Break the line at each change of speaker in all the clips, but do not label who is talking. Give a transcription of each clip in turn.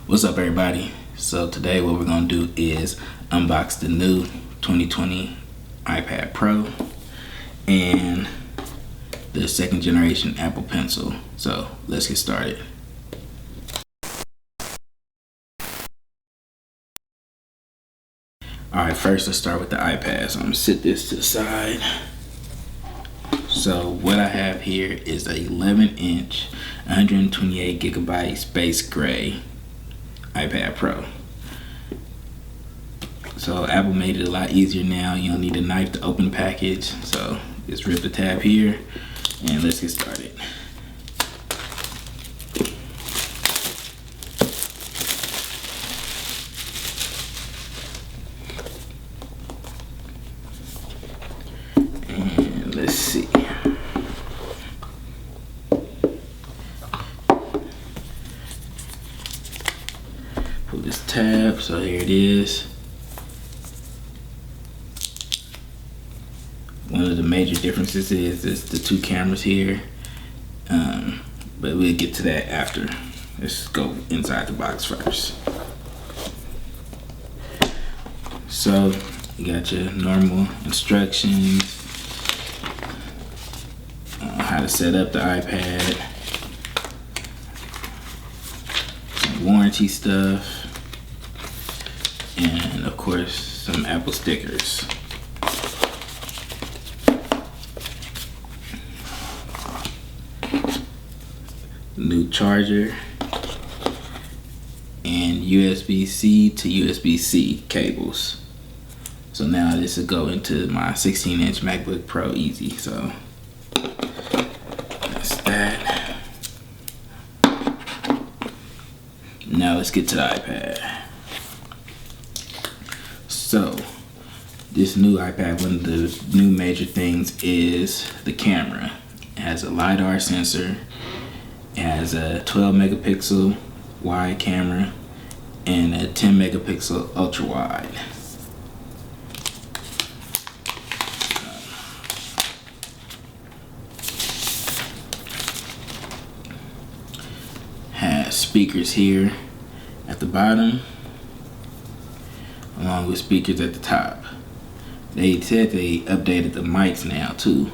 What's up, everybody? So today what we're going to do is unbox the new 2020 iPad Pro and the second generation Apple Pencil. So let's get started. Alright, first let's start with the iPad. So I'm going to sit this to the side. So what I have here is a 11-inch, 128 gigabyte space gray iPad Pro. So Apple made it a lot easier now. You don't need a knife to open the package. So just rip the tab here and let's get started. And let's see. Pull this tab, so here it is. One of the major differences is the two cameras here, but we'll get to that after. Let's go inside the box first. So you got your normal instructions, how to set up the iPad, some warranty stuff, and of course some Apple stickers. New charger and USB-C to USB-C cables. So now this will go into my 16-inch MacBook Pro easy. So that's that. Now let's get to the iPad. So this new iPad, one of the new major things is the camera. It has a LiDAR sensor. It has a 12 megapixel wide camera and a 10 megapixel ultra wide. Has speakers here at the bottom, along with speakers at the top. They said they updated the mics now too.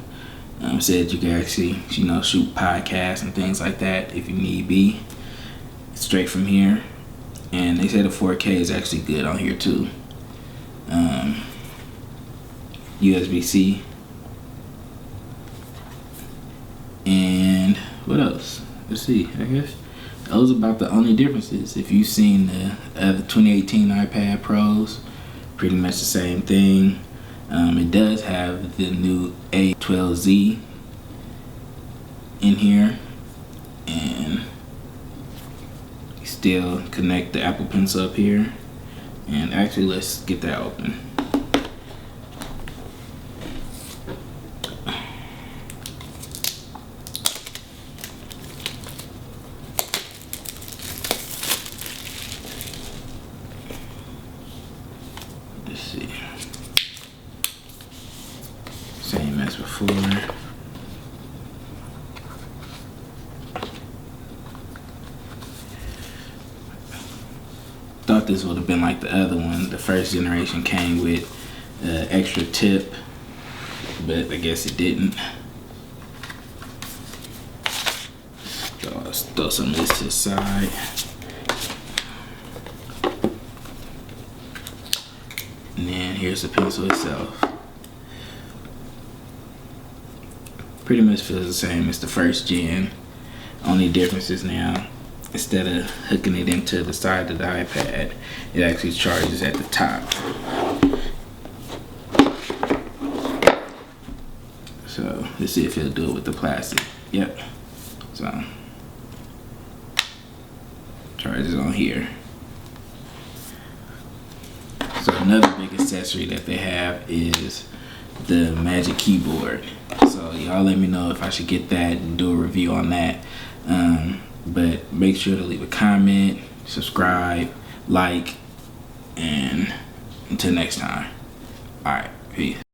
Said you can actually, shoot podcasts and things like that if you need be, straight from here. And they said the 4K is actually good on here too. USB-C. And what else? Let's see. I guess those are about the only differences. If you've seen the 2018 iPad Pros, pretty much the same thing. It does have the new A12Z in here, and you still connect the Apple Pencil up here. And actually, let's get that open. Let's see. Same as before. Thought this would have been like the other one. The first generation came with extra tip, but I guess it didn't. So let's throw some of this to the side. And then here's the pencil itself. Pretty much feels the same as the first gen. Only difference is now, instead of hooking it into the side of the iPad, it actually charges at the top. So let's see if it'll do it with the plastic. Yep. So charges on here. So another big accessory that they have is the Magic Keyboard. So y'all let me know if I should get that and do a review on that. But make sure to leave a comment, subscribe, like, and until next time. Alright, peace.